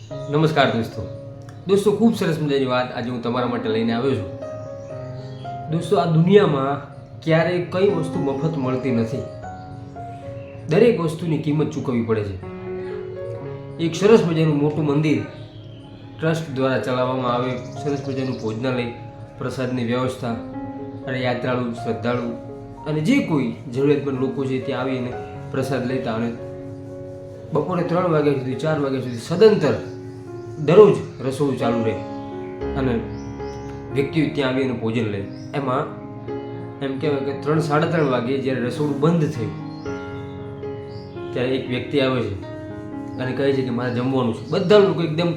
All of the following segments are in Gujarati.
નમસ્કાર દોસ્તો ખૂબ સરસ મજાની વાત આજે હું તમારા માટે લઈને આવ્યો છું. દોસ્તો, આ દુનિયામાં ક્યારેય કઈ વસ્તુ મફત મળતી નથી. દરેક વસ્તુની કિંમત ચૂકવવી પડે છે. એક સરસ મજાનું મોટું મંદિર ટ્રસ્ટ દ્વારા ચલાવવામાં આવે, સરસ મજાનું ભોજનાલય, પ્રસાદની વ્યવસ્થા અને યાત્રાળુ, શ્રદ્ધાળુ અને જે કોઈ જરૂરિયાતમંદ લોકો છે ત્યાં આવીને પ્રસાદ લેતા અને બપોરે 3 વાગ્યા સુધી 4 વાગ્યા સુધી સદંતર દરરોજ રસોડું ચાલુ રહે અને વ્યક્તિઓ ત્યાં આવીને ભોજન લે. એમાં એમ કહેવાય કે 3-3:30 વાગે જ્યારે રસોડું બંધ થયું ત્યારે એક વ્યક્તિ આવે છે અને કહે છે કે મારે જમવાનું છે. બધા લોકો એકદમ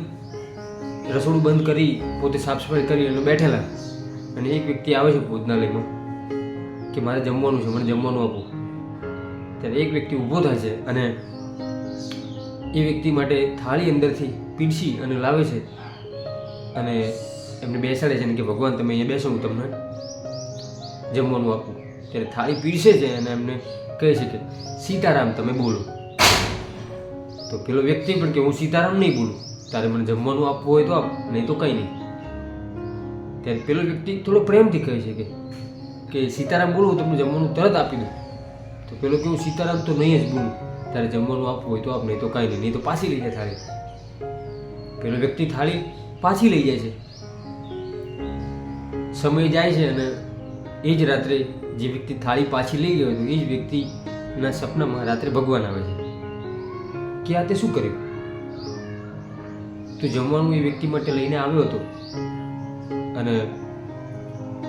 રસોડું બંધ કરી પોતે સાફ સફાઈ કરી અને બેઠેલા, અને એક વ્યક્તિ આવે છે ભોજનાલયમાં કે મારે જમવાનું છે, મને જમવાનું આપો. ત્યારે એક વ્યક્તિ ઊભો થાય છે અને એ વ્યક્તિ માટે થાળી અંદરથી પીરસી અને લાવે છે અને એમને બેસાડે છે ને કે ભગવાન તમે અહીંયા બેસો, હું તમને જમવાનું આપું. ત્યારે થાળી પીરસે છે અને એમને કહે છે કે સીતારામ તમે બોલો. તો પેલો વ્યક્તિ પણ કે હું સીતારામ નહીં બોલું, તારે મને જમવાનું આપવું હોય તો આપ, નહીં તો કંઈ નહીં. ત્યારે પેલો વ્યક્તિ થોડો પ્રેમથી કહે છે કે સીતારામ બોલું, તમને જમવાનું તરત આપી દઉં. તો પેલો કે હું સીતારામ તો નહીં જ બોલું, તારે જમવાનું આપવું હોય તો આપ, નહીં તો કાંઈ નહીં, નહીં તો પાછી લઈ જાય થાળી. પેલો વ્યક્તિ થાળી પાછી લઈ જાય છે. સમય જાય છે અને એ જ રાત્રે જે વ્યક્તિ થાળી પાછી લઈ ગયો હતો એ જ વ્યક્તિના સપનામાં રાત્રે ભગવાન આવે છે કે આ તે શું કર્યું? તો જમવાનું એ વ્યક્તિ માટે લઈને આવ્યો હતો અને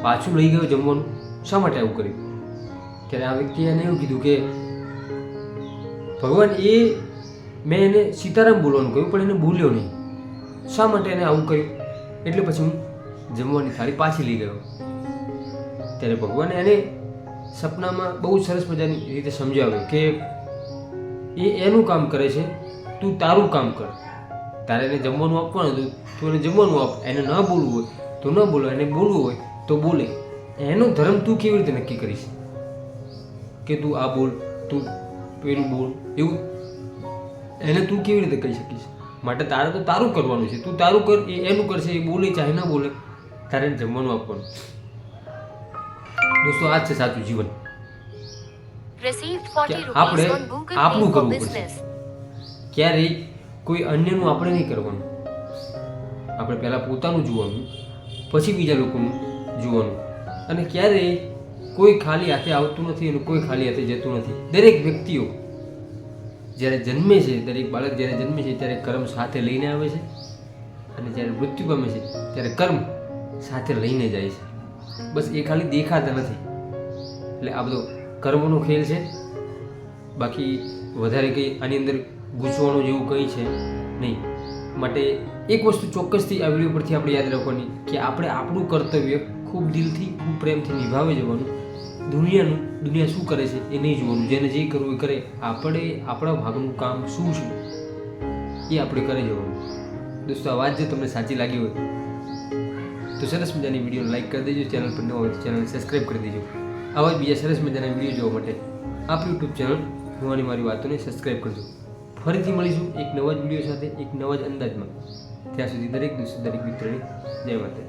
પાછું લઈ ગયો જમવાનું, શા માટે આવું કર્યું? ત્યારે આ વ્યક્તિએ એને એવું કીધું કે ભગવાન, એ મેં એને સીતારામ બોલવાનું કહ્યું પણ એને બોલ્યો નહીં, શા માટે એને આવું કર્યું? એટલે પછી હું જમવાની થાળી પાછી લઈ ગયો. ત્યારે ભગવાને એને સપનામાં બહુ સરસ મજાની રીતે સમજાવ્યું કે એ એનું કામ કરે છે, તું તારું કામ કર. તારે એને જમવાનું આપવાનું હતું, તું એને જમવાનું આપ. એને ન બોલવું હોય તો ન બોલો, એને બોલવું હોય તો બોલે. એનો ધર્મ તું કેવી રીતે નક્કી કરીશ કે તું આ બોલ, તું પેલું બોલ? એવું એને તું કેવી રીતે કહી શકીશ? માટે તારે તો તારું કરવાનું છે, તું તારું કર, એ એનું કરશે, એ બોલે ચાહે ના બોલે, તારે જમવાનું આપવાનું. દોસ્તો, આ જ છે સાચું જીવન. આપણે આપણું કરવું પડશે. ક્યારેય કોઈ અન્યનું આપણે નહીં કરવાનું. આપણે પહેલાં પોતાનું જોવાનું, પછી બીજા લોકોનું જોવાનું. અને ક્યારેય કોઈ ખાલી હાથે આવતું નથી અને કોઈ ખાલી હાથે જતું નથી. દરેક વ્યક્તિઓ જ્યારે જન્મે છે, દરેક બાળક જ્યારે જન્મે છે ત્યારે કર્મ સાથે લઈને આવે છે અને જ્યારે મૃત્યુ પામે છે ત્યારે કર્મ સાથે લઈને જાય છે. બસ એ ખાલી દેખાતા નથી. એટલે આ બધો કર્મનો ખેલ છે. બાકી વધારે કંઈ આની અંદર ગૂંચવાનું જેવું કંઈ છે નહીં. માટે એક વસ્તુ ચોક્કસથી આ વિડીયો પરથી આપણે યાદ રાખવાની કે આપણે આપણું કર્તવ્ય ખૂબ દિલથી, ખૂબ પ્રેમથી નિભાવી જવાનું. દુનિયા શું કરે છે એ નહીં જોવાનું. જેને જે કરવું એ કરે. આપણે આપણા ભાગનું કામ શું છે એ આપણે કરી જવાનું. દોસ્તો, આ વાત જો તમને સાચી લાગી હોય તો સરસ મજાની વિડીયોને લાઈક કરી દેજો. ચેનલ પર ન હોય તો ચેનલને સબસ્ક્રાઈબ કરી દેજો. આવા જ બીજા સરસ મજાના વિડીયો જોવા માટે આપણી યુટ્યુબ ચેનલ હું મારી વાતોને સબસ્ક્રાઈબ કરજો. ફરીથી મળીશું એક નવા જ વિડીયો સાથે, એક નવા જ અંદાજમાં. ત્યાં સુધી દરેક મિત્રને જય માતા.